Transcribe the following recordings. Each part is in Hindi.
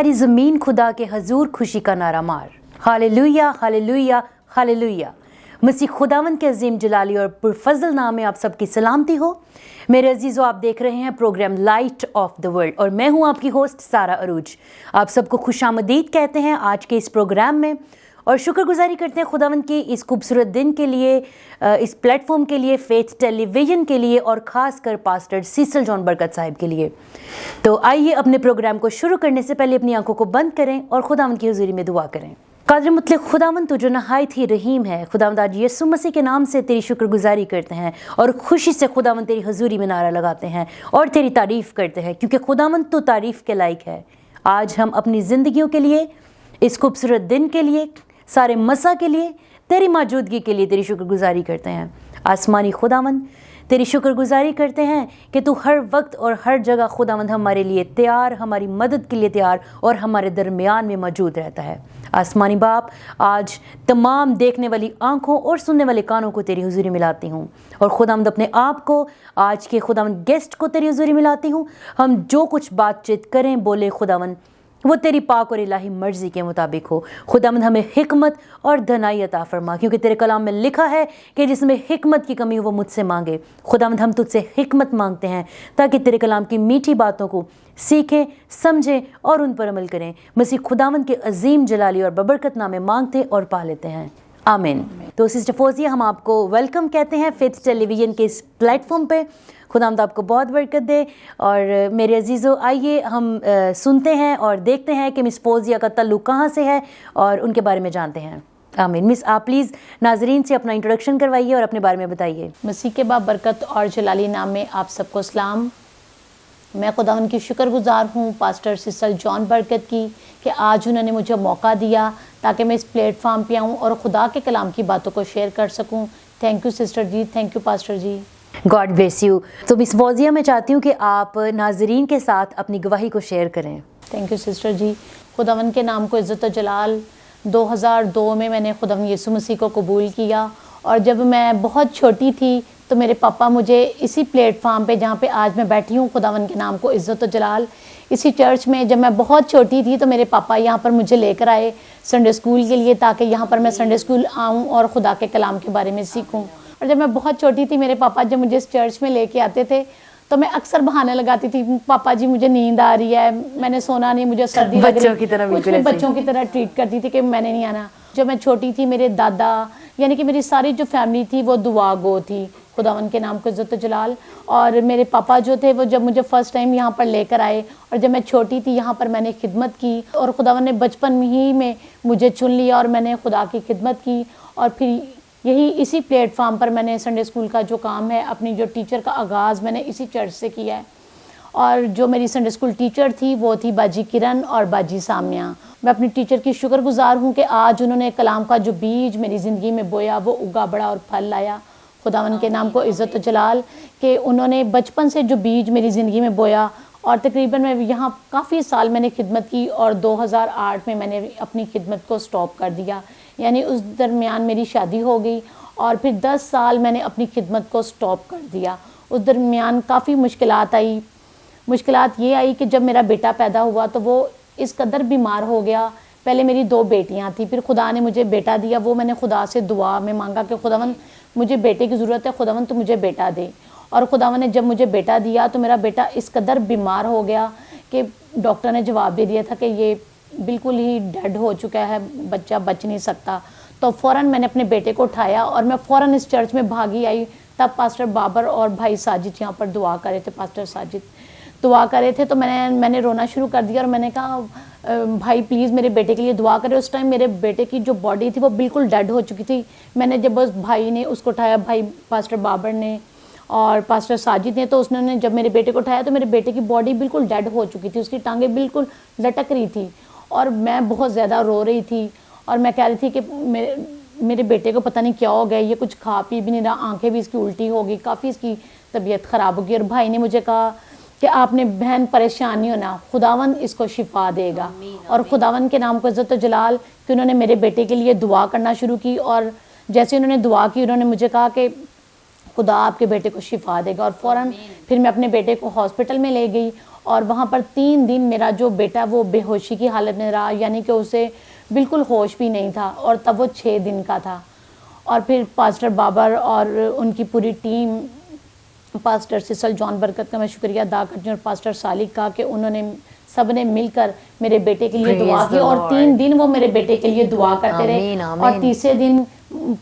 सारी ज़मीन खुदा के हजूर खुशी का नारा मार। Hallelujah hallelujah hallelujah. मसीह खुदावंद के अजीम जलाली और पुरफजल नाम में आप सबकी सलामती हो। मेरे अजीज़ों, आप देख रहे हैं programme light of the world और मैं हूं आपकी होस्ट सारा अरूज। आप सबको खुशामदीद कहते हैं आज के इस प्रोग्राम में और शुक्रगुजारी करते हैं खुदावंद के इस खूबसूरत दिन के लिए, इस प्लेटफॉर्म के लिए, फेथ टेलीविज़न के लिए और ख़ास कर पास्टर सीसल जॉन बरकत साहिब के लिए। तो आइए अपने प्रोग्राम को शुरू करने से पहले अपनी आंखों को बंद करें और खुदावंद की हुजूरी में दुआ करें। कादिर मुतलक खुदावंद तो जो नहायत ही रहीम है, खुदावंद आज यीशु मसीह के नाम से तेरी शुक्रगुजारी करते हैं और खुशी से खुदावंद तेरी हुजूरी में नारा लगाते हैं और तेरी तारीफ़ करते हैं, क्योंकि खुदावंद तो तारीफ़ के लायक है। आज हम अपनी ज़िंदगियों के लिए, इस खूबसूरत दिन के लिए, सारे मसा के लिए, तेरी मौजूदगी के लिए तेरी शुक्रगुजारी करते हैं। आसमानी खुदावंद तेरी शुक्रगुजारी करते हैं कि तू हर वक्त और हर जगह खुदावंद हमारे लिए तैयार, हमारी मदद के लिए तैयार और हमारे दरमियान में मौजूद रहता है। आसमानी बाप, आज तमाम देखने वाली आंखों और सुनने वाले कानों को तेरी हुजूरी मिलाती हूँ और खुदावंद अपने आप को, आज के खुदावंद गेस्ट को तेरी हुजूरी मिलाती हूँ। हम जो कुछ बातचीत करें, बोले खुदावंद, वो तेरी पाक और इलाही मर्जी के मुताबिक हो। खुदावंद हमें हिकमत और धनाई अता फरमा, क्योंकि तेरे कलाम में लिखा है कि जिसमें हिकमत की कमी हो वो मुझसे मांगे। खुदावंद हम तुझसे हिकमत मांगते हैं ताकि तेरे कलाम की मीठी बातों को सीखें, समझें और उन पर अमल करें। मसीह खुदावंद के अजीम जलाली और बबरकत नामे मांगते और पा लेते हैं, आमीन। तो सिस्टर फौजिया, हम आपको वेलकम कहते हैं फेथ टेलीविज़न के इस प्लेटफॉर्म पे। खुदावंद आपको बहुत बरकत दे। और मेरे अजीज़ों, आइए हम सुनते हैं और देखते हैं कि मिस फौजिया का तल्लुक कहाँ से है और उनके बारे में जानते हैं। आमीन। मिस, आप प्लीज़ नाजरीन से अपना इंट्रोडक्शन करवाइए और अपने बारे में बताइए। मसीह के बाप बरकत और जलाली नाम में आप सबको सलाम। मैं खुदावंद की शुक्रगुजार हूँ पास्टर सीसल जॉन बरकत की कि आज उन्होंने मुझे मौका दिया ताकि मैं इस प्लेटफॉर्म पे आऊँ और खुदा के कलाम की बातों को शेयर कर सकूँ। Thank you sister ji, thank you pastor ji. God bless you. तो मिस फौजिया, मैं चाहती हूँ कि आप नाजरीन के साथ अपनी गवाही को शेयर करें। थैंक यू सिस्टर जी। खुदावंद के नाम को इज़्ज़त और जलाल। 2002 में मैंने खुदावंद यीशु मसीह को कबूल किया और जब मैं बहुत छोटी थी तो मेरे पापा मुझे इसी प्लेटफॉर्म पे, जहाँ पे आज मैं बैठी हूँ, खुदावंद के नाम को इज़्ज़त और जलाल, इसी चर्च में जब मैं बहुत छोटी थी तो मेरे पापा यहाँ पर मुझे लेकर आए संडे स्कूल के लिए, ताकि यहाँ पर मैं संडे स्कूल आऊँ और खुदा के कलाम के बारे में सीखूँ। और जब मैं बहुत छोटी थी, मेरे पापा जब मुझे इस चर्च में लेके आते थे तो मैं अक्सर बहाने लगाती थी, पापा जी मुझे नींद आ रही है, मैंने सोना नहीं, मुझे सर्दी लग रही है। बच्चों की तरह ट्रीट करती थी कि मैंने नहीं आना। जब मैं छोटी थी, मेरे दादा यानी कि मेरी सारी जो फैमिली थी वो दुआ गो थी। खुदावंद के नाम को इज़्ज़त और जलाल। और मेरे पापा जो थे वो जब मुझे फ़र्स्ट टाइम यहाँ पर लेकर आए और जब मैं छोटी थी यहाँ पर मैंने खिदमत की और खुदावंद ने बचपन ही में मुझे चुन लिया और मैंने खुदा की खिदमत की। और फिर यही इसी प्लेटफॉर्म पर मैंने संडे स्कूल का जो काम है, अपनी जो टीचर का आगाज़ मैंने इसी चर्च से किया है। और जो मेरी संडे स्कूल टीचर थी वो थी बाजी किरण और बाजी सामिया। मैं अपनी टीचर की शुक्रगुजार हूँ कि आज उन्होंने कलाम का जो बीज मेरी ज़िंदगी में बोया वो उगा, बड़ा और फल लाया। खुदावंद के नाम को इज़्ज़त और जलाल कि उन्होंने बचपन से जो बीज मेरी ज़िंदगी में बोया और तकरीबन मैं यहाँ काफ़ी साल मैंने खिदमत की और 2008 में मैंने अपनी खिदमत को स्टॉप कर दिया। यानी उस दरमियान मेरी शादी हो गई और फिर 10 साल मैंने अपनी खिदमत को स्टॉप कर दिया। उस दरमियान काफ़ी मुश्किलात आई। मुश्किलात ये आई कि जब मेरा बेटा पैदा हुआ तो वो इस कदर बीमार हो गया। पहले मेरी 2 बेटियां थी, फिर खुदा ने मुझे बेटा दिया। वो मैंने खुदा से दुआ में मांगा कि खुदावंद मुझे बेटे की ज़रूरत है, खुदावंद तो मुझे बेटा दे। और खुदावंद ने जब मुझे बेटा दिया तो मेरा बेटा इस कदर बीमार हो गया कि डॉक्टर ने जवाब दे दिया था कि ये बिल्कुल ही डेड हो चुका है, बच्चा बच नहीं सकता। तो फ़ौरन मैंने अपने बेटे को उठाया और मैं फ़ौरन इस चर्च में भागी आई। तब पास्टर बाबर और भाई साजिद यहाँ पर दुआ कर रहे थे, पास्टर साजिद दुआ कर रहे थे। तो मैंने रोना शुरू कर दिया और मैंने कहा भाई प्लीज़ मेरे बेटे के लिए दुआ करें। उस टाइम मेरे बेटे की जो बॉडी थी वो बिल्कुल डेड हो चुकी थी। मैंने जब उस भाई ने उसको उठाया, भाई पास्टर बाबर ने और पास्टर साजिद ने, तो उसने जब मेरे बेटे को उठाया तो मेरे बेटे की बॉडी बिल्कुल डेड हो चुकी थी, उसकी टांगें बिल्कुल लटक रही थी और मैं बहुत ज़्यादा रो रही थी। और मैं कह रही थी कि मेरे बेटे को पता नहीं क्या हो गया, ये कुछ खा पी भी नहीं रहा, आंखें भी इसकी उल्टी हो गई, काफ़ी इसकी तबीयत ख़राब हो गई। और भाई ने मुझे कहा कि आपने बहन परेशान नहीं होना, खुदावंद इसको शिफा देगा। और खुदावंद के नाम को इज़्ज़त और जलाल कि उन्होंने मेरे बेटे के लिए दुआ करना शुरू की। और जैसे उन्होंने दुआ की, उन्होंने मुझे कहा कि खुदा आपके बेटे को शिफा देगा। और फ़ौरन फिर मैं अपने बेटे को हॉस्पिटल में ले गई और वहाँ पर 3 दिन मेरा जो बेटा वो बेहोशी की हालत में रहा, यानी कि उसे बिल्कुल होश भी नहीं था, और तब वो 6 दिन का था। और फिर पास्टर बाबर और उनकी पूरी टीम, पास्टर सिसल जॉन बरकत का मैं शुक्रिया अदा करती हूँ, और पास्टर सालिक का, कि उन्होंने सब ने मिलकर मेरे बेटे के लिए Praise दुआ की, the और Lord. 3 दिन वो मेरे बेटे के लिए दुआ करते रहे। आमीन, आमीन। और तीसरे दिन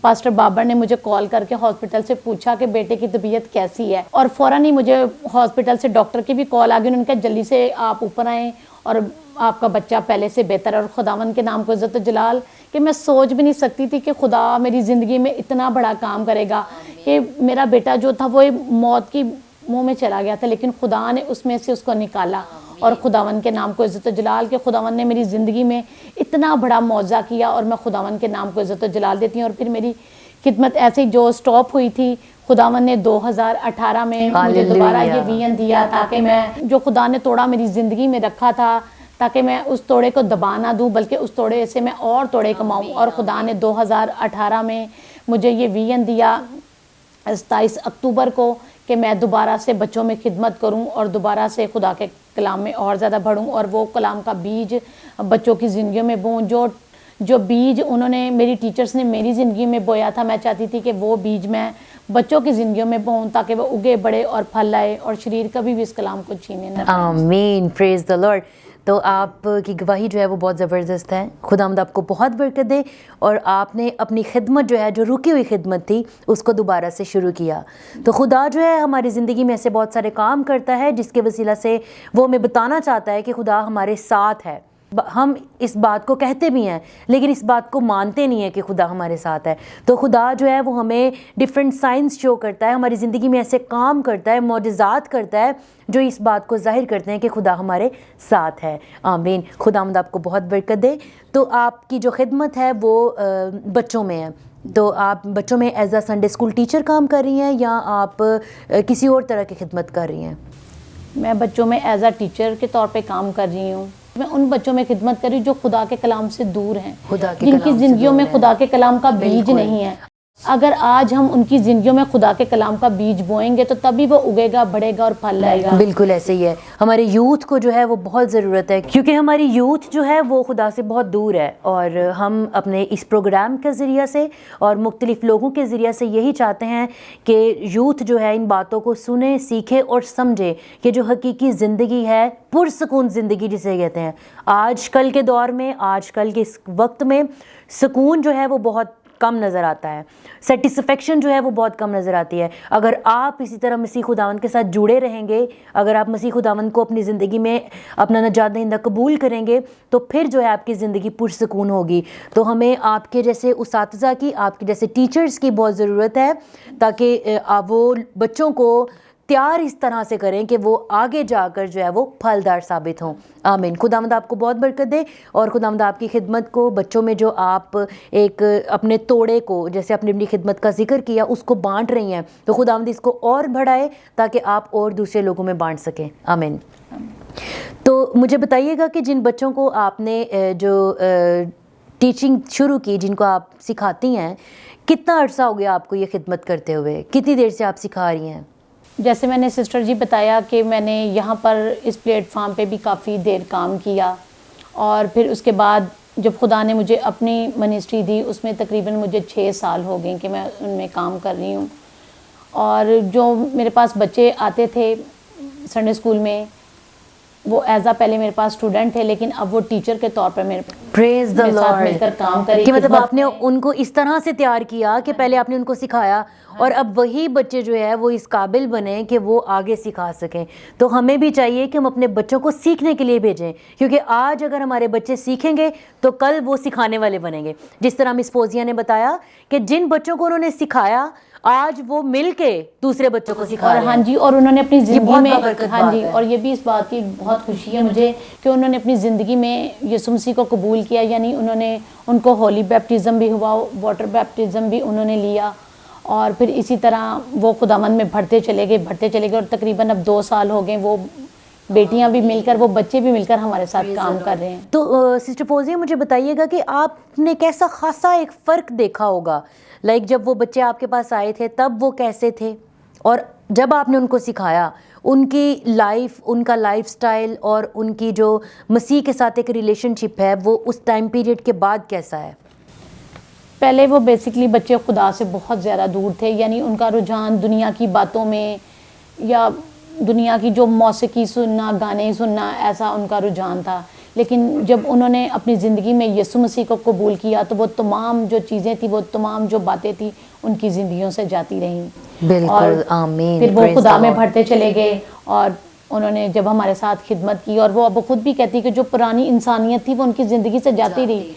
पास्टर बाबर ने मुझे कॉल करके हॉस्पिटल से पूछा कि बेटे की तबीयत कैसी है, और फ़ौरन ही मुझे हॉस्पिटल से डॉक्टर की भी कॉल आ गई। उन्होंने कहा जल्दी से आप ऊपर आएँ और आपका बच्चा पहले से बेहतर है। और खुदावन के नाम को इज़्ज़त जलाल कि मैं सोच भी नहीं सकती थी कि खुदा मेरी ज़िंदगी में इतना बड़ा काम करेगा, कि मेरा बेटा जो था वो मौत की मुंह में चला गया था, लेकिन खुदा ने उसमें से उसको निकाला। और खुदावन के नाम को इज़्ज़त जलाल कि खुदावन ने मेरी ज़िंदगी में इतना बड़ा मौज़ा किया, और मैं खुदावन के नाम को इज़्ज़त जलाल देती हूँ। और फिर मेरी खिदमत ऐसे ही जो स्टॉप हुई थी, खुदावन ने 2018 में मुझे दोबारा ये विजन दिया, ताकि मैं जो खुदा ने तोड़ा मेरी ज़िंदगी में रखा था, ताकि मैं उस तोड़े को दबा ना दूँ, बल्कि उस तोड़े से मैं और तोड़े कमाऊँ। और खुदा ने 2018 में मुझे ये विजन दिया 27 अक्टूबर को, कि मैं दोबारा से बच्चों में खिदमत करूं और दोबारा से खुदा के कलाम में और ज़्यादा बढ़ूं, और वो कलाम का बीज बच्चों की ज़िंदगियों में बोऊं। जो बीज उन्होंने, मेरी टीचर्स ने मेरी ज़िंदगी में बोया था, मैं चाहती थी कि वो बीज मैं बच्चों की ज़िंदगियों में बोऊं, ताकि वो उगे बड़े और फल लाए, और शरीर कभी भी इस कलाम को छीने न पाए। आमीन, प्रेज द लॉर्ड। तो आपकी गवाही जो है वो बहुत ज़बरदस्त है। खुदावंद आपको बहुत बरकत दे, और आपने अपनी खिदमत जो है, जो रुकी हुई खिदमत थी, उसको दोबारा से शुरू किया। तो खुदा जो है हमारी ज़िंदगी में ऐसे बहुत सारे काम करता है, जिसके वसीला से वो हमें बताना चाहता है कि खुदा हमारे साथ है। हम इस बात को कहते भी हैं, लेकिन इस बात को मानते नहीं है कि खुदा हमारे साथ है। तो खुदा जो है वो हमें डिफरेंट साइंस शो करता है, हमारी ज़िंदगी में ऐसे काम करता है, मौजज़ात करता है, जो इस बात को जाहिर करते हैं कि खुदा हमारे साथ है। आमीन। खुदावंद आपको बहुत बरकत दे। तो आपकी जो खिदमत है वो बच्चों में है, तो आप बच्चों में as a Sunday school teacher काम कर रही हैं, या आप किसी और तरह की खिदमत कर रही हैं? मैं बच्चों में एज अ टीचर के तौर पे काम कर रही हूँ। मैं उन बच्चों में खिदमत कर रही हूँ जो खुदा के कलाम से दूर हैं, जिनकी ज़िंदगियों में खुदा के कलाम का बीज नहीं है। अगर आज हम उनकी ज़िंदगियों में खुदा के कलाम का बीज बोएंगे, तो तभी वो उगेगा, बढ़ेगा और फल लाएगा। बिल्कुल ऐसे ही है। हमारे यूथ को जो है वो बहुत ज़रूरत है, क्योंकि हमारी यूथ जो है वो खुदा से बहुत दूर है, और हम अपने इस प्रोग्राम के ज़रिए से और मुख्तलिफ़ लोगों के ज़रिए से यही चाहते हैं कि यूथ जो है इन बातों को सुने, सीखे और समझे कि जो हकीकी ज़िंदगी है, पुरसकून ज़िंदगी जिसे कहते हैं, आजकल के दौर में, आजकल के इस वक्त में सुकून जो है वो बहुत कम नज़र आता है, सेटिस्फेक्शन जो है वो बहुत कम नज़र आती है। अगर आप इसी तरह मसीह खुदावंद के साथ जुड़े रहेंगे, अगर आप मसीह खुदावंद को अपनी ज़िंदगी में अपना नजात दहिंदा कबूल करेंगे, तो फिर जो है आपकी ज़िंदगी पुरसकून होगी। तो हमें आपके जैसे उसातिज़ा की, आपके जैसे टीचर्स की बहुत ज़रूरत है, ताकि वो बच्चों को तैयार इस तरह से करें कि वो आगे जाकर जो है वो फलदार साबित हों। आमीन। खुदावंद आपको बहुत बरकत दे, और खुदावंद आपकी खिदमत को, बच्चों में जो आप एक अपने तोड़े को, जैसे आपने अपनी खिदमत का जिक्र किया, उसको बांट रही हैं, तो खुदावंद इसको और बढ़ाए, ताकि आप और दूसरे लोगों में बांट सकें। आमीन। तो मुझे बताइएगा कि जिन बच्चों को आपने जो टीचिंग शुरू की, जिनको आप सिखाती हैं, कितना अर्सा हो गया आपको ये खिदमत करते हुए? कितनी देर से आप सिखा रही हैं? जैसे मैंने सिस्टर जी बताया कि मैंने यहाँ पर इस प्लेटफार्म पे भी काफ़ी देर काम किया, और फिर उसके बाद जब खुदा ने मुझे अपनी मिनिस्ट्री दी, उसमें तकरीबन मुझे 6 साल हो गए कि मैं उनमें काम कर रही हूँ। और जो मेरे पास बच्चे आते थे संडे स्कूल में, वो एज अ पहले मेरे पास स्टूडेंट थे, लेकिन अब वो टीचर के तौर पर मेरे प्रेज द साथ मिलकर काम करें। कि मतलब आपने उनको इस तरह से तैयार किया कि पहले आपने उनको सिखाया, और अब वही बच्चे जो है वो इस काबिल बने कि वो आगे सिखा सकें। तो हमें भी चाहिए कि हम अपने बच्चों को सीखने के लिए भेजें, क्योंकि आज अगर हमारे बच्चे सीखेंगे तो कल वो सिखाने वाले बनेंगे। जिस तरह मिस फोजिया ने बताया कि जिन बच्चों को उन्होंने सिखाया, आज वो मिलके दूसरे बच्चों को सिखा रहे हैं। हाँ जी, और उन्होंने अपनी ज़िंदगी में, हाँ जी, है। और ये भी इस बात की बहुत खुशी है मुझे कि उन्होंने अपनी ज़िंदगी में यीशु मसीह को कबूल किया, यानी उनको होली बैप्टिज़म भी हुआ, वाटर बैप्टिज़म भी उन्होंने लिया, और फिर इसी तरह वो खुदावंद में बढ़ते चले गए, और तकरीबन अब 2 साल हो गए, वो बेटियां भी मिलकर, वो बच्चे भी मिलकर हमारे साथ काम कर रहे हैं। तो सिस्टर फोजिया, मुझे बताइएगा कि आपने कैसा खासा एक फ़र्क देखा होगा, लाइक जब वो बच्चे आपके पास आए थे तब वो कैसे थे, और जब आपने उनको सिखाया उनकी लाइफ, उनका लाइफस्टाइल और उनकी जो मसीह के साथ एक रिलेशनशिप है वो उस टाइम पीरियड के बाद कैसा है? पहले वो बेसिकली बच्चे खुदा से बहुत ज़्यादा दूर थे, यानी उनका रुझान दुनिया की बातों में या दुनिया की जो मौसीकी सुनना, गाने सुनना, ऐसा उनका रुझान था। लेकिन जब उन्होंने अपनी ज़िंदगी में यीशु मसीह को कबूल किया तो वो तमाम जो चीज़ें थी, वो तमाम जो बातें थी, उनकी ज़िंदगियों से जाती रहीं। बिल्कुल, आमीन। फिर वो Praise खुदा the में Lord. बढ़ते चले गए और उन्होंने जब हमारे साथ खिदमत की, और वो अब खुद भी कहती कि जो पुरानी इंसानियत थी वो उनकी ज़िंदगी से जाती रही।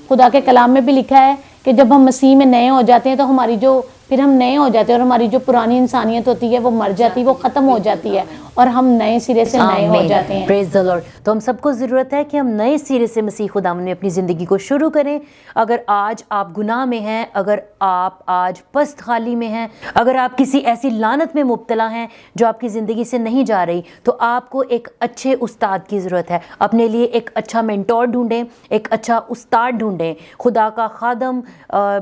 खुदा के कलाम में भी लिखा है कि जब हम मसीह में नए हो जाते हैं तो हमारी जो फिर हम नए हो जाते हैं और हमारी जो पुरानी इंसानियत होती है वो मर जाती है, वो ख़त्म हो जाती है और हम नए सिरे से नए हो जाते हैं। Praise the Lord. तो हम सबको ज़रूरत है कि हम नए सिरे से मसीह खुदावन में अपनी ज़िंदगी को शुरू करें। अगर आज आप गुनाह में हैं, अगर आप आज पस्त हाली में हैं, अगर आप किसी ऐसी लानत में मुब्तला हैं जो आपकी ज़िंदगी से नहीं जा रही, तो आपको एक अच्छे उस्ताद की ज़रूरत है। अपने लिए एक अच्छा मेंटोर ढूंढें, एक अच्छा उस्ताद ढूंढें। खुदा का खादम,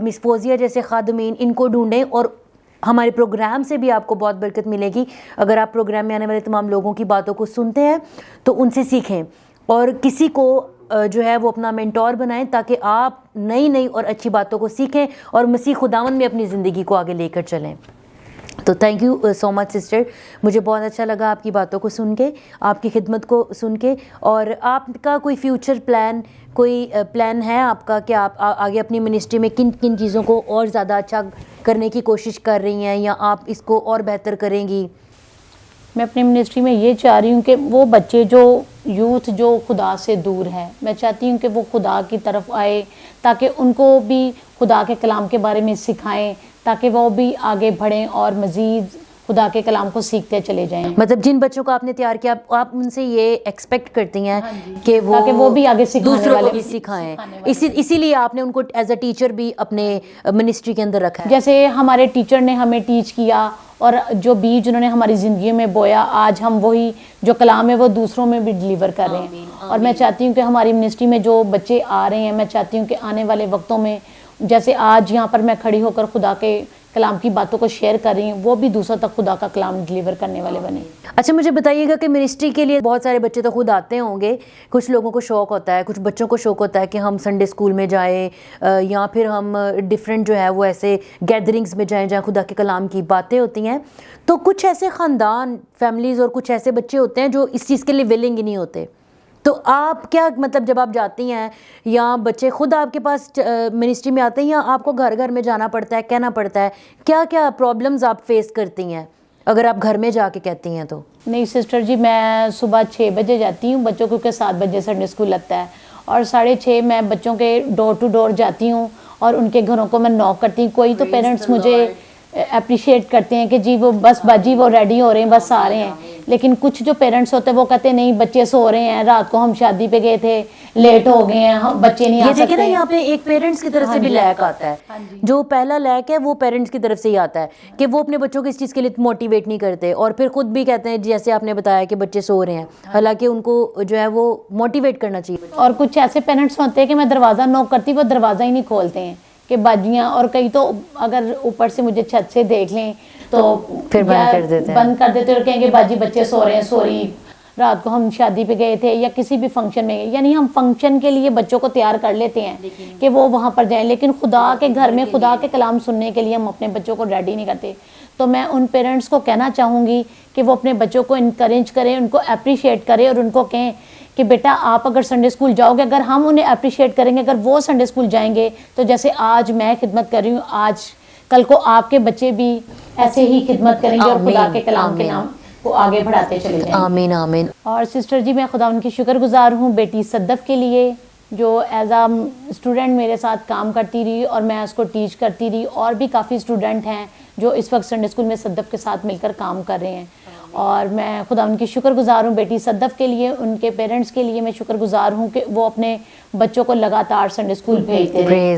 मिस फोजिया जैसे खादमीन, इनको ढूंढें। और हमारे प्रोग्राम से भी आपको बहुत बरकत मिलेगी। अगर आप प्रोग्राम में आने वाले तमाम लोगों की बातों को सुनते हैं तो उनसे सीखें और किसी को जो है वो अपना मेंटोर बनाएं, ताकि आप नई नई और अच्छी बातों को सीखें और मसीह खुदावन में अपनी ज़िंदगी को आगे लेकर चलें। तो thank you so much sister, मुझे बहुत अच्छा लगा आपकी बातों को सुन के, आपकी खिदमत को सुन के। और आपका कोई फ्यूचर प्लान, कोई प्लान है आपका कि आप आगे अपनी मिनिस्ट्री में किन किन चीज़ों को और ज़्यादा अच्छा करने की कोशिश कर रही हैं, या आप इसको और बेहतर करेंगी? मैं अपनी मिनिस्ट्री में ये चाह रही हूँ कि वो बच्चे जो यूथ जो खुदा से दूर है, मैं चाहती हूँ कि वो खुदा की तरफ आए, ताकि उनको भी खुदा के कलाम के बारे में सिखाएं, ताकि वो भी आगे बढ़ें और मज़ीद खुदा के कलाम को सीखते चले जाएं। मतलब जिन बच्चों को आपने तैयार किया, आप उनसे ये एक्सपेक्ट करती हैं कि ताकि वो भी आगे सिखाने दूसरों वाले को भी सिखाएं। इसीलिए आपने उनको एज अ टीचर भी अपने मिनिस्ट्री के अंदर रखा है। जैसे हमारे टीचर ने हमें टीच किया और जो बीज उन्होंने हमारी ज़िंदगी में बोया, आज हम वही जो कलाम है वो दूसरों में भी डिलीवर कर रहे हैं। और मैं चाहती हूँ कि हमारी मिनिस्ट्री में जो बच्चे आ रहे हैं, मैं चाहती हूँ कि आने वाले वक्तों में, जैसे आज यहाँ पर मैं खड़ी होकर खुदा के कलाम की बातों को शेयर कर रही हूँ, वो भी दूसरों तक खुदा का कलाम डिलीवर करने वाले बने। अच्छा, मुझे बताइएगा कि मिनिस्ट्री के लिए बहुत सारे बच्चे तो खुद आते होंगे, कुछ लोगों को शौक़ होता है, कुछ बच्चों को शौक़ होता है कि हम संडे स्कूल में जाएं, या फिर हम डिफरेंट जो है वो ऐसे गैदरिंग्स में जाएं जहाँ खुदा के कलाम की बातें होती हैं। तो कुछ ऐसे ख़ानदान, फैमिलीज़ और कुछ ऐसे बच्चे होते हैं जो इस चीज़ के लिए विलिंग ही नहीं होते। तो आप क्या, मतलब जब आप जाती हैं या बच्चे खुद आपके पास मिनिस्ट्री में आते हैं, या आपको घर घर में जाना पड़ता है, कहना पड़ता है, क्या क्या प्रॉब्लम्स आप फेस करती हैं अगर आप घर में जाके कहती हैं तो? नहीं सिस्टर जी, मैं सुबह 6 बजे जाती हूँ, बच्चों को 7 बजे संडे स्कूल लगता है, और 6:30 मैं बच्चों के डोर टू डोर जाती हूँ और उनके घरों को मैं नॉक करती हूँ। कोई तो पेरेंट्स मुझे अप्रिशिएट करते हैं कि जी वो बस बाजी वो रेडी हो रहे हैं, बस आ रहे हैं। लेकिन कुछ जो पेरेंट्स होते हैं वो कहते हैं नहीं, बच्चे सो रहे हैं, रात को हम शादी पे गए थे, लेट हो गए हैं, बच्चे नहीं आ सकते। ये देखिए ना, यहाँ पे एक पेरेंट्स की तरफ से भी लैक आता है। जो पहला लैक है वो पेरेंट्स की तरफ से ही आता है कि वो अपने बच्चों को इस चीज़ के लिए मोटिवेट नहीं करते, और फिर खुद भी कहते हैं जैसे आपने बताया कि बच्चे सो रहे हैं, हालांकि उनको जो है वो मोटिवेट करना चाहिए। और कुछ ऐसे पेरेंट्स होते हैं कि मैं दरवाज़ा नॉक करती, वो दरवाज़ा ही नहीं खोलते हैं कि बाजियाँ, और कई तो अगर ऊपर से मुझे छत से देख लें तो फिर बंद कर देते हैं, बंद कर देते और कहेंगे बाजी बच्चे सो रहे हैं, सॉरी रात को हम शादी पे गए थे या किसी भी फंक्शन में गए। यानी हम फंक्शन के लिए बच्चों को तैयार कर लेते हैं कि वो वहाँ पर जाएं, लेकिन खुदा के घर में खुदा के कलाम सुनने के लिए हम अपने बच्चों को रेडी नहीं करते। तो मैं उन पेरेंट्स को कहना चाहूँगी कि वो अपने बच्चों को इनकरेज करें, उनको अप्रिशिएट करें और उनको कहें कि बेटा आप अगर संडे स्कूल जाओगे, अगर हम उन्हें अप्रिशिएट करेंगे, अगर वो संडे स्कूल जाएंगे, तो जैसे आज मैं खिदमत कर रही हूँ, आज कल को आपके बच्चे भी ऐसे ही खिदमत करेंगे और खुदा के कलाम के नाम को आगे बढ़ाते चले जाएंगे। आमीन आमीन। और सिस्टर जी, मैं खुदा उनकी शुक्रगुजार हूँ बेटी सद्दफ के लिए, जो एज आ स्टूडेंट मेरे साथ काम करती रही और मैं उसको टीच करती रही, और भी काफ़ी स्टूडेंट हैं जो इस वक्त संडे स्कूल में सद्दफ के साथ मिलकर काम कर रहे हैं। और मैं खुदा उनकी शुक्रगुजार हूँ बेटी सद्दफ के लिए, उनके पेरेंट्स के लिए मैं शुक्रगुजार हूँ कि वो अपने बच्चों को लगातार संडे स्कूल भेजते रहे,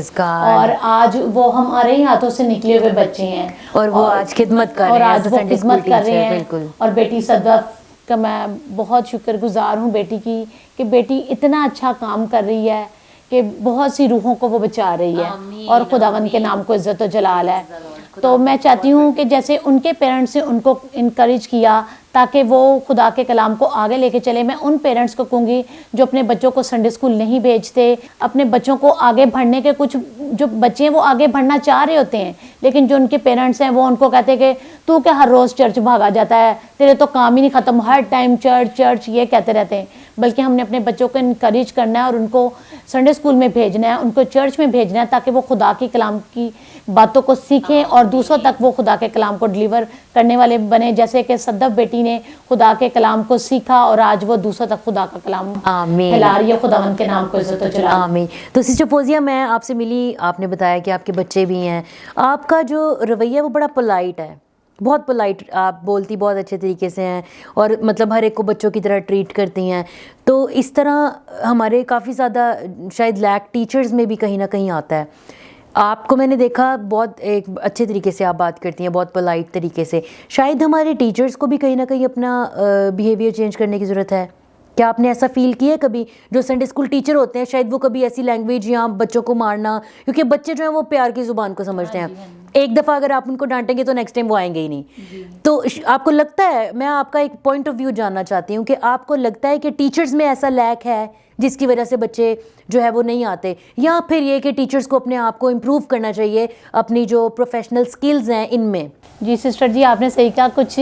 और आज वो हमारे ही हाथों से निकले हुए बच्चे हैं और वो आज खिदमत कर रहे हैं, और आज वो खिदमत कर रहे हैं। बिल्कुल। और बेटी सद्दफ का मैं बहुत शुक्रगुजार हूँ बेटी की, कि बेटी इतना अच्छा काम कर रही है कि बहुत सी रूहों को वो बचा रही है, और खुदावंद के नाम को इज्जत और जलाल है। तो मैं चाहती हूँ कि जैसे उनके पेरेंट्स ने उनको इनकरेज किया ताकि वो खुदा के कलाम को आगे लेके चले। मैं उन पेरेंट्स को कहूँगी जो अपने बच्चों को संडे स्कूल नहीं भेजते, अपने बच्चों को आगे बढ़ने के, कुछ जो बच्चे हैं वो आगे बढ़ना चाह रहे होते हैं लेकिन जो उनके पेरेंट्स हैं वो उनको कहते हैं कि तू क्या हर रोज़ चर्च भागा जाता है, तेरे तो काम ही नहीं ख़त्म, हर टाइम चर्च चर्च ये कहते रहते हैं। बल्कि हमने अपने बच्चों को इनकरेज करना है और उनको संडे स्कूल में भेजना है, उनको चर्च में भेजना है ताकि वो खुदा की कलाम की बातों को सीखें और दूसरों तक वो खुदा के कलाम को डिलीवर करने वाले बने। जैसे कि सद्दफ बेटी ने खुदा के कलाम को सीखा और आज वो दूसरों तक खुदा का कलाम फैला रही है। खुदावंद के नाम को इज्जत और जलाल। आमीन। तो सिस्टर फौजिया, मैं आपसे मिली, आपने बताया कि आपके बच्चे भी हैं, आपका जो रवैया वो बड़ा पोलाइट है, बहुत पोलाइट, आप बोलती बहुत अच्छे तरीके से हैं और मतलब हर एक को बच्चों की तरह ट्रीट करती हैं। तो इस तरह हमारे काफ़ी ज़्यादा शायद लैक टीचर्स में भी कहीं ना कहीं आता है। आपको मैंने देखा बहुत एक अच्छे तरीके से आप बात करती हैं, बहुत पोलाइट तरीके से। शायद हमारे टीचर्स को भी कहीं ना कहीं अपना बिहेवियर चेंज करने की ज़रूरत है। क्या आपने ऐसा फील किया है कभी? जो संडे स्कूल टीचर होते हैं शायद वो कभी ऐसी लैंग्वेज या बच्चों को मारना, क्योंकि बच्चे जो हैं वो प्यार की ज़ुबान को समझते हैं, एक दफ़ा अगर आप उनको डांटेंगे तो नेक्स्ट टाइम वो आएंगे ही नहीं। तो आपको लगता है, मैं आपका एक पॉइंट ऑफ व्यू जानना चाहती हूँ कि आपको लगता है कि टीचर्स में ऐसा लैक है जिसकी वजह से बच्चे जो है वो नहीं आते, या फिर ये कि टीचर्स को अपने आप को इम्प्रूव करना चाहिए अपनी जो प्रोफेशनल स्किल्स हैं इनमें? जी सिस्टर जी, आपने सही कहा। कुछ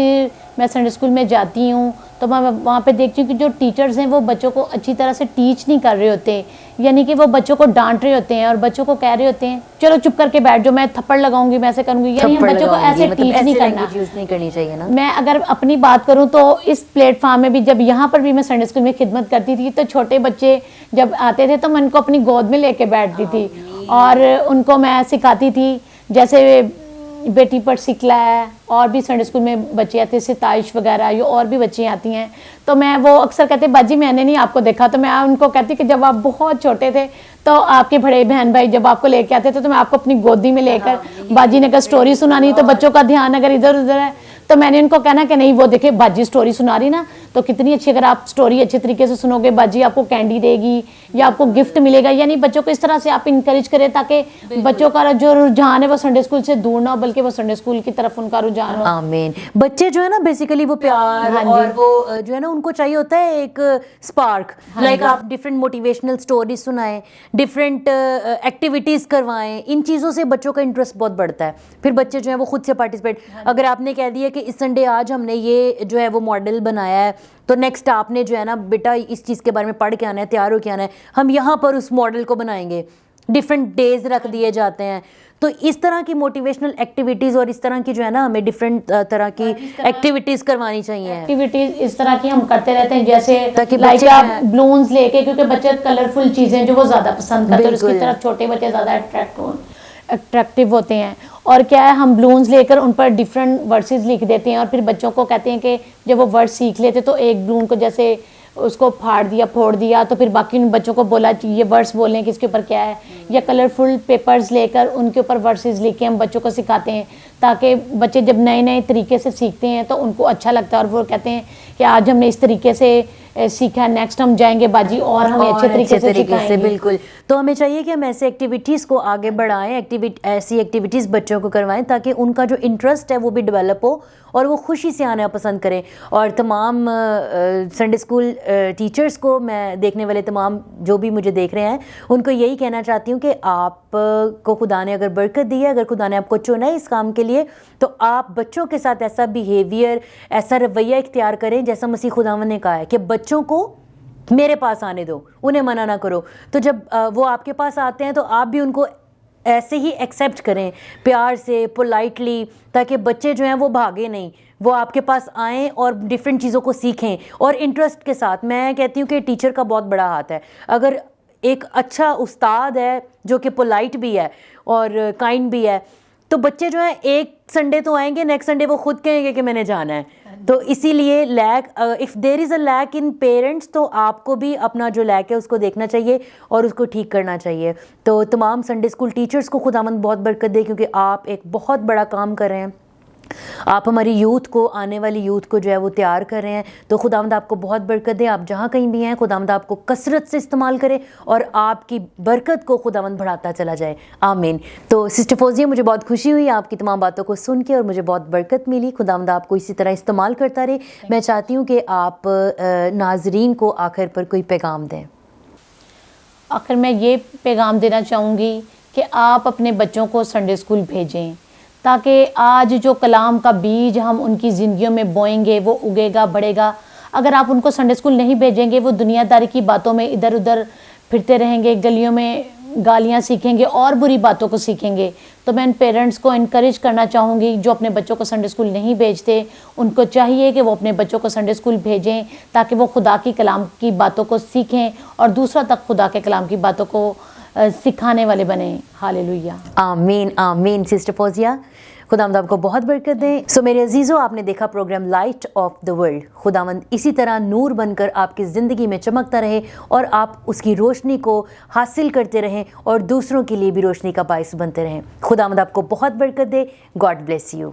मैं संडे स्कूल में जाती हूँ तो मैं वहाँ पे देखती हूँ कि जो टीचर्स हैं वो बच्चों को अच्छी तरह से टीच नहीं कर रहे होते, यानी कि वो बच्चों को डांट रहे होते हैं और बच्चों को कह रहे होते हैं चलो चुप करके बैठ जाओ, मैं थप्पड़ लगाऊंगी, मैं ऐसे करूँगी, यानी हम बच्चों को ऐसे टीच नहीं करना, नहीं करनी चाहिए ना। मैं अगर अपनी बात करूँ तो इस प्लेटफॉर्म में भी, जब यहाँ पर भी मैं संडे स्कूल में खिदमत करती थी तो छोटे बच्चे जब आते थे तो मैं उनको अपनी गोद में लेके बैठती थी और उनको मैं सिखाती थी, जैसे बेटी पर सिखला है, और भी संडे स्कूल में बच्चे आते हैं, सिताइश वगैरह, ये और भी बच्चे आती हैं। तो मैं, वो अक्सर कहते बाजी मैंने नहीं आपको देखा, तो मैं उनको कहती कि जब आप बहुत छोटे थे तो आपके बड़े बहन भाई जब आपको लेके आते थे तो मैं आपको अपनी गोदी में लेकर, बाजी ने अगर स्टोरी सुनानी तो बच्चों का ध्यान अगर इधर उधर है तो मैंने उनको कहना कि नहीं वो देखे बाजी स्टोरी सुना रही ना, तो कितनी अच्छी, अगर आप स्टोरी अच्छे तरीके से सुनोगे बाजी आपको कैंडी देगी या आपको गिफ्ट मिलेगा। यानी बच्चों को इस तरह से आप इनकरेज करें ताकि बच्चों का जो रुझान है वो संडे स्कूल से दूर ना हो, बल्कि वो संडे स्कूल की तरफ उनका रुझान हो। आमीन। बच्चे जो है ना बेसिकली वो प्यार और वो जो है ना उनको चाहिए होता है एक स्पार्क, लाइक आप डिफरेंट मोटिवेशनल स्टोरीज सुनाएं, डिफरेंट एक्टिविटीज़ करवाएं, इन चीज़ों से बच्चों का इंटरेस्ट बहुत बढ़ता है। फिर बच्चे जो है वो खुद से पार्टिसिपेट, अगर आपने कह दिया कि इस संडे आज हमने ये जो है वो मॉडल बनाया है तो नेक्स्ट आपने जो है ना बेटा इस चीज़ के बारे में पढ़ के आना है, तैयार हो के आना है, हम यहाँ पर उस मॉडल को बनाएंगे, डिफरेंट डेज रख दिए जाते हैं। तो इस तरह की मोटिवेशनल एक्टिविटीज़ और इस तरह की जो है ना हमें डिफरेंट तरह की एक्टिविटीज़ करवानी चाहिए। एक्टिविटीज़ इस तरह की हम करते रहते हैं, जैसे ताकि लाइक आप बलून्स लेके, क्योंकि बच्चे कलरफुल चीज़ें जो वो ज़्यादा पसंद करते हैं और उसकी तरफ छोटे बच्चे ज़्यादा अट्रैक्टिव होते हैं। और क्या है, हम बलून्स लेकर उन पर डिफरेंट वर्सेस लिख देते हैं और फिर बच्चों को कहते हैं कि जब वो वर्ड सीख लेते तो एक बलून को जैसे उसको फाड़ दिया, फोड़ दिया, तो फिर बाकी उन बच्चों को बोला ये वर्ड्स बोलने कि इसके ऊपर क्या है, या कलरफुल पेपर्स लेकर उनके ऊपर वर्सेस लिख के हम बच्चों को सिखाते हैं ताकि बच्चे जब नए नए तरीके से सीखते हैं तो उनको अच्छा लगता है और वो कहते हैं कि आज हमने इस तरीके से सीखा, नेक्स्ट हम जाएंगे बाजी और हमें अच्छे तरीके से सिखाएंगे। बिल्कुल। तो हमें चाहिए कि हम ऐसे एक्टिविटीज़ को आगे बढ़ाएं, ऐसी एक्टिविटीज़ बच्चों को करवाएं ताकि उनका जो इंटरेस्ट है वो भी डेवलप हो और वो खुशी से आना पसंद करें। और तमाम संडे स्कूल टीचर्स को, मैं देखने वाले तमाम जो भी मुझे देख रहे हैं उनको यही कहना चाहती हूँ कि आप को खुदा ने अगर बरकत दी है, अगर खुदा ने आपको चुना है इस काम के लिए, तो आप बच्चों के साथ ऐसा बिहेवियर, ऐसा रवैया इख्तियार करें जैसा मसीह खुदावन ने कहा है कि बच्चों को मेरे पास आने दो, उन्हें मना ना करो। तो जब वो आपके पास आते हैं तो आप भी उनको ऐसे ही एक्सेप्ट करें, प्यार से, पोलाइटली, ताकि बच्चे जो हैं वो भागे नहीं, वो आपके पास आएँ और डिफरेंट चीज़ों को सीखें और इंटरेस्ट के साथ। मैं कहती हूँ कि टीचर का बहुत बड़ा हाथ है। अगर एक अच्छा उस्ताद है जो कि पोलाइट भी है और काइंड भी है, तो बच्चे जो हैं एक संडे तो आएंगे, नेक्स्ट संडे वो खुद कहेंगे कि मैंने जाना है। तो इसीलिए lack, if there is a lack in parents, तो आपको भी अपना जो लैक है उसको देखना चाहिए और उसको ठीक करना चाहिए। तो तमाम संडे स्कूल टीचर्स को खुदावंद बहुत बरकत दे, क्योंकि आप एक बहुत बड़ा काम कर रहे हैं आप हमारी यूथ को, आने वाली यूथ को जो है वो तैयार कर रहे हैं। तो खुदावंद आपको बहुत बरकत दे। आप जहाँ कहीं भी हैं, खुदावंद आपको कसरत से इस्तेमाल करे और आपकी बरकत को खुदावंद बढ़ाता चला जाए। आमीन। तो सिस्टर फौजिया, मुझे बहुत खुशी हुई आपकी तमाम बातों को सुन के और मुझे बहुत बरकत मिली। खुदावंद आपको इसी तरह इस्तेमाल करता रहे। मैं चाहती हूँ कि आप नाजरीन को आखिर पर कोई पैगाम दें। आखिर मैं ये पैगाम देना चाहूँगी कि आप अपने बच्चों को संडे स्कूल भेजें, ताकि आज जो कलाम का बीज हम उनकी ज़िंदगियों में बोएंगे वो उगेगा, बढ़ेगा। अगर आप उनको संडे स्कूल नहीं भेजेंगे, वो दुनियादारी की बातों में इधर उधर फिरते रहेंगे, गलियों में गालियाँ सीखेंगे और बुरी बातों को सीखेंगे। तो मैं इन पेरेंट्स को इनकरेज करना चाहूँगी जो अपने बच्चों को संडे स्कूल नहीं भेजते, उनको चाहिए कि वो अपने बच्चों को संडे स्कूल भेजें, ताकि वो खुदा की कलाम की बातों को सीखें और दूसरा तक खुदा के कलाम की बातों को सिखाने वाले बने। हालेलुया। आमीन आमीन। सिस्टर फौजिया, खुदावंद आपको बहुत बरकत दें। सो मेरे अजीज़ों, आपने देखा programme light of the world. खुदावंद इसी तरह नूर बनकर आपकी ज़िंदगी में चमकता रहे और आप उसकी रोशनी को हासिल करते रहें और दूसरों के लिए भी रोशनी का बायस बनते रहें। खुदावंद आपको बहुत बरकत दे। God bless you.